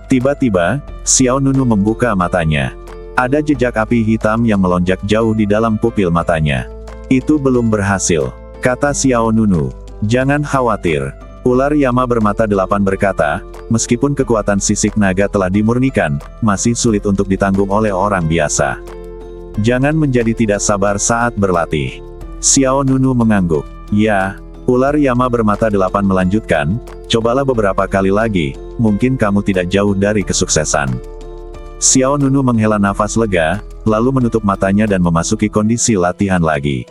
Tiba-tiba, Xiao Nunu membuka matanya. Ada jejak api hitam yang melonjak jauh di dalam pupil matanya. Itu belum berhasil, kata Xiao Nunu. Jangan khawatir. Ular Yama bermata 8 berkata, meskipun kekuatan sisik naga telah dimurnikan, masih sulit untuk ditanggung oleh orang biasa. Jangan menjadi tidak sabar saat berlatih. Xiao Nunu mengangguk. Ya, ular Yama bermata 8 melanjutkan, cobalah beberapa kali lagi, mungkin kamu tidak jauh dari kesuksesan. Xiao Nunu menghela nafas lega, lalu menutup matanya dan memasuki kondisi latihan lagi.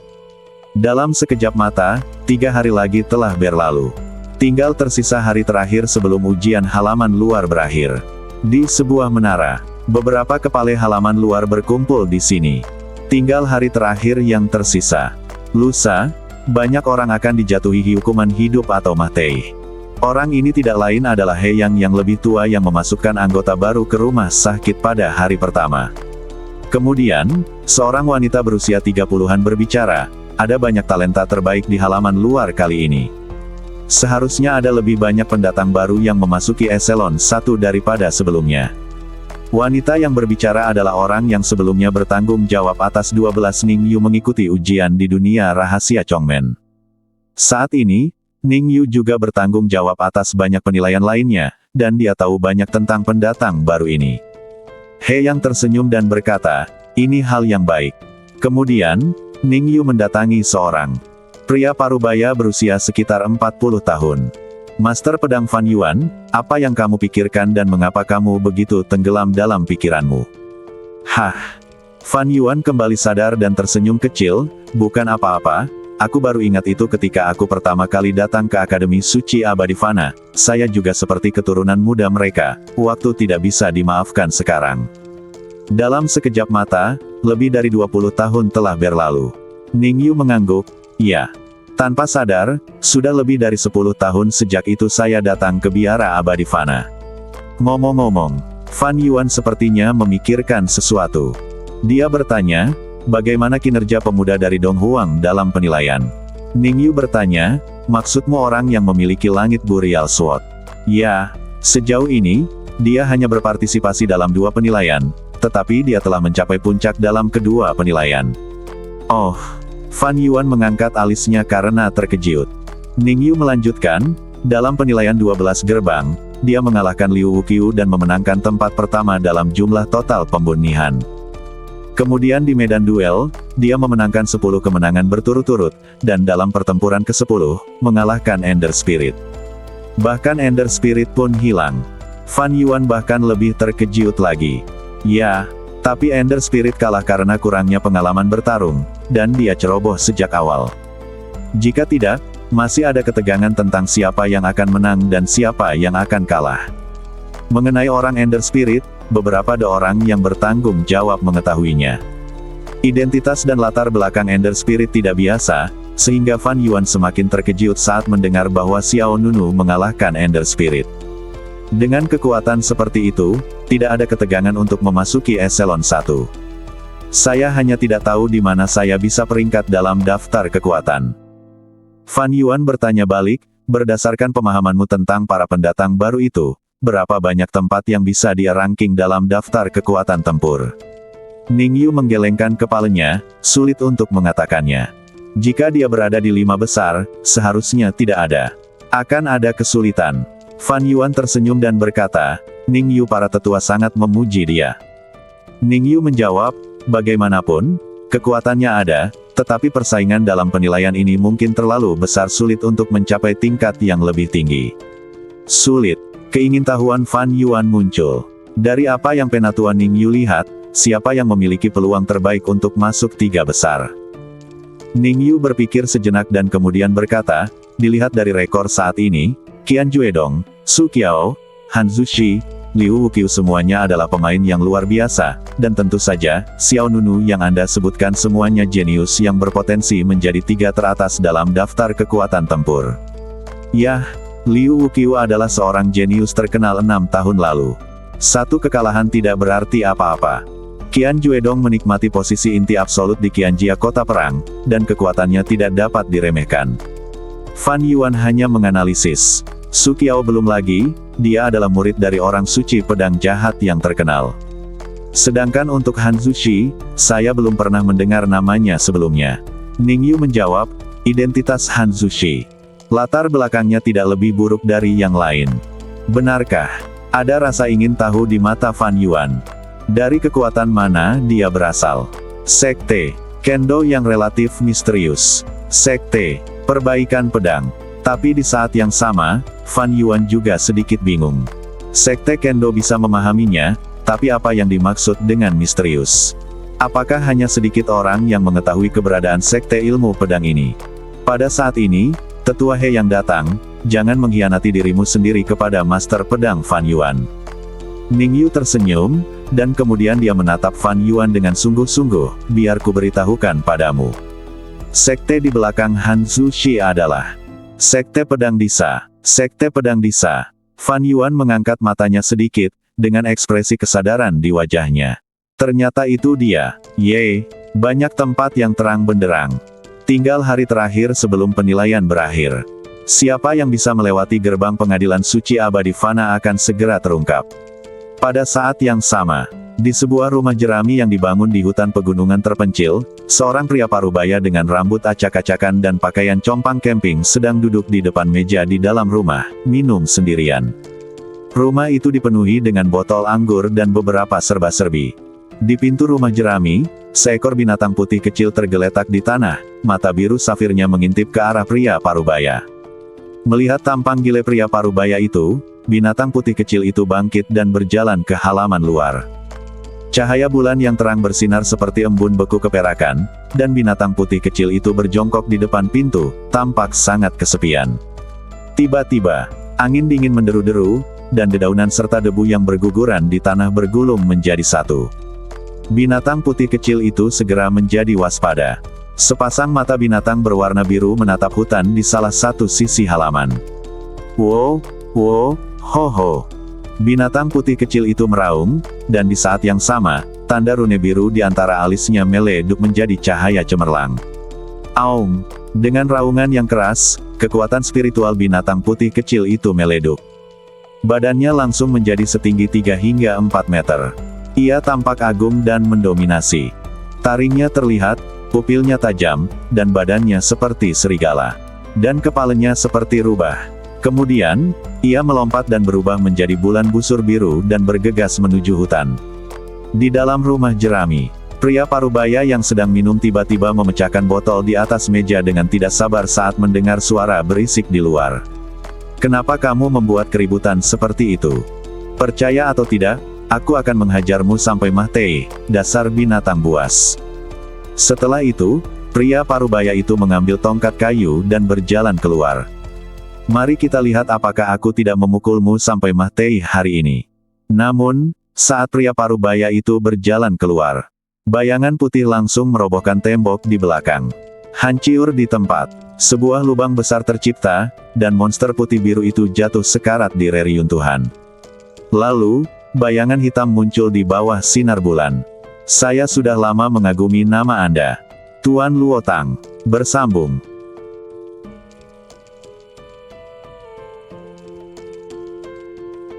Dalam sekejap mata, 3 hari lagi telah berlalu. Tinggal tersisa hari terakhir sebelum ujian halaman luar berakhir. Di sebuah menara, Beberapa kepala halaman luar berkumpul di sini. Tinggal hari terakhir yang tersisa. Lusa, banyak orang akan dijatuhi hukuman hidup atau mati. Orang ini tidak lain adalah He yang lebih tua yang memasukkan anggota baru ke rumah sakit pada hari pertama. Kemudian, seorang wanita berusia 30-an berbicara, ada banyak talenta terbaik di halaman luar kali ini. Seharusnya ada lebih banyak pendatang baru yang memasuki eselon 1 daripada sebelumnya. Wanita yang berbicara adalah orang yang sebelumnya bertanggung jawab atas 12 Ningyu mengikuti ujian di dunia rahasia Chongmen. Saat ini, Ningyu juga bertanggung jawab atas banyak penilaian lainnya, dan dia tahu banyak tentang pendatang baru ini. He yang tersenyum dan berkata, ini hal yang baik. Kemudian, Ningyu mendatangi seorang pria parubaya berusia sekitar 40 tahun. Master Pedang Fan Yuan, apa yang kamu pikirkan dan mengapa kamu begitu tenggelam dalam pikiranmu? Hah? Fan Yuan kembali sadar dan tersenyum kecil, bukan apa-apa, aku baru ingat itu ketika aku pertama kali datang ke Akademi Suci Abadi Fana, saya juga seperti keturunan muda mereka, waktu tidak bisa dimaafkan sekarang. Dalam sekejap mata, lebih dari 20 tahun telah berlalu. Ningyu mengangguk, ya. Tanpa sadar, sudah lebih dari 10 tahun sejak itu saya datang ke biara abadi Fana. Ngomong-ngomong, Fan Yuan sepertinya memikirkan sesuatu. Dia bertanya, bagaimana kinerja pemuda dari Dong Huang dalam penilaian? Ningyu bertanya, maksudmu orang yang memiliki langit Burial Sword? Ya, sejauh ini, dia hanya berpartisipasi dalam 2 penilaian, tetapi dia telah mencapai puncak dalam kedua penilaian. Oh. Fan Yuan mengangkat alisnya karena terkejut. Ningyu melanjutkan, dalam penilaian 12 gerbang, dia mengalahkan Liu Wuqiu dan memenangkan tempat pertama dalam jumlah total pembunihan. Kemudian di medan duel, dia memenangkan 10 kemenangan berturut-turut, dan dalam pertempuran ke-10, mengalahkan Ender Spirit. Bahkan Ender Spirit pun hilang. Fan Yuan bahkan lebih terkejut lagi. Ya, tapi Ender Spirit kalah karena kurangnya pengalaman bertarung, dan dia ceroboh sejak awal. Jika tidak, masih ada ketegangan tentang siapa yang akan menang dan siapa yang akan kalah. Mengenai orang Ender Spirit, beberapa ada orang yang bertanggung jawab mengetahuinya. Identitas dan latar belakang Ender Spirit tidak biasa, sehingga Fan Yuan semakin terkejut saat mendengar bahwa Xiao Nunu mengalahkan Ender Spirit. Dengan kekuatan seperti itu, tidak ada ketegangan untuk memasuki eselon 1. Saya hanya tidak tahu di mana saya bisa peringkat dalam daftar kekuatan. Fan Yuan bertanya balik, berdasarkan pemahamanmu tentang para pendatang baru itu, berapa banyak tempat yang bisa dia ranking dalam daftar kekuatan tempur? Ningyu menggelengkan kepalanya, sulit untuk mengatakannya. Jika dia berada di 5 besar, seharusnya tidak ada. Akan ada kesulitan. Fan Yuan tersenyum dan berkata, Ningyu para tetua sangat memuji dia. Ningyu menjawab, bagaimanapun, kekuatannya ada, tetapi persaingan dalam penilaian ini mungkin terlalu besar sulit untuk mencapai tingkat yang lebih tinggi. Sulit. Keingintahuan Fan Yuan muncul. Dari apa yang Penatua Ningyu lihat, siapa yang memiliki peluang terbaik untuk masuk 3 besar? Ningyu berpikir sejenak dan kemudian berkata, dilihat dari rekor saat ini, Qian Juedong, Su Qiao, Han Zushi, Liu Wuqiu semuanya adalah pemain yang luar biasa, dan tentu saja, Xiao Nunu yang Anda sebutkan semuanya jenius yang berpotensi menjadi 3 teratas dalam daftar kekuatan tempur. Yah, Liu Wuqiu adalah seorang jenius terkenal 6 tahun lalu. Satu kekalahan tidak berarti apa-apa. Qian Juedong menikmati posisi inti absolut di Qianjia Kota Perang, dan kekuatannya tidak dapat diremehkan. Fan Yuan hanya menganalisis. Su Qiao belum lagi, dia adalah murid dari orang suci pedang jahat yang terkenal. Sedangkan untuk Han Zushi, saya belum pernah mendengar namanya sebelumnya. Ningyu menjawab, identitas Han Zushi. Latar belakangnya tidak lebih buruk dari yang lain. Benarkah? Ada rasa ingin tahu di mata Fan Yuan. Dari kekuatan mana dia berasal? Sekte Kendo yang relatif misterius. Sekte Perbaikan Pedang. Tapi di saat yang sama, Fan Yuan juga sedikit bingung. Sekte Kendo bisa memahaminya, tapi apa yang dimaksud dengan misterius? Apakah hanya sedikit orang yang mengetahui keberadaan sekte ilmu pedang ini? Pada saat ini, Tetua He yang datang, jangan mengkhianati dirimu sendiri kepada Master Pedang Fan Yuan. Ningyu tersenyum, dan kemudian dia menatap Fan Yuan dengan sungguh-sungguh, biar ku beritahukan padamu. Sekte di belakang Han Zushi adalah Sekte Pedang Disa. Sekte Pedang Disa. Fan Yuan mengangkat matanya sedikit, dengan ekspresi kesadaran di wajahnya. Ternyata itu dia. Ye, banyak tempat yang terang benderang. Tinggal hari terakhir sebelum penilaian berakhir. Siapa yang bisa melewati gerbang pengadilan suci abadi Fana akan segera terungkap. Pada saat yang sama, di sebuah rumah jerami yang dibangun di hutan pegunungan terpencil, seorang pria parubaya dengan rambut acak-acakan dan pakaian compang camping sedang duduk di depan meja di dalam rumah, minum sendirian. Rumah itu dipenuhi dengan botol anggur dan beberapa serba-serbi. Di pintu rumah jerami, seekor binatang putih kecil tergeletak di tanah, mata biru safirnya mengintip ke arah pria parubaya. Melihat tampang gile pria parubaya itu, binatang putih kecil itu bangkit dan berjalan ke halaman luar. Cahaya bulan yang terang bersinar seperti embun beku keperakan, dan binatang putih kecil itu berjongkok di depan pintu, tampak sangat kesepian. Tiba-tiba, angin dingin menderu-deru, dan dedaunan serta debu yang berguguran di tanah bergulung menjadi satu. Binatang putih kecil itu segera menjadi waspada. Sepasang mata binatang berwarna biru menatap hutan di salah satu sisi halaman. Wow, wow, ho ho. Binatang putih kecil itu meraung, dan di saat yang sama, tanda rune biru di antara alisnya meleduk menjadi cahaya cemerlang. Aum! Dengan raungan yang keras, kekuatan spiritual binatang putih kecil itu meleduk. Badannya langsung menjadi setinggi 3 hingga 4 meter. Ia tampak agung dan mendominasi. Taringnya terlihat, pupilnya tajam, dan badannya seperti serigala. Dan kepalanya seperti rubah. Kemudian, ia melompat dan berubah menjadi bulan busur biru dan bergegas menuju hutan. Di dalam rumah jerami, pria parubaya yang sedang minum tiba-tiba memecahkan botol di atas meja dengan tidak sabar saat mendengar suara berisik di luar. Kenapa kamu membuat keributan seperti itu? Percaya atau tidak, aku akan menghajarmu sampai mati, dasar binatang buas. Setelah itu, pria parubaya itu mengambil tongkat kayu dan berjalan keluar. Mari kita lihat apakah aku tidak memukulmu sampai mati hari ini. Namun, saat pria parubaya itu berjalan keluar, bayangan putih langsung merobohkan tembok di belakang. Hancur di tempat, sebuah lubang besar tercipta, dan monster putih biru itu jatuh sekarat di reruntuhan. Lalu, bayangan hitam muncul di bawah sinar bulan. Saya sudah lama mengagumi nama Anda. Tuan Luotang. Bersambung.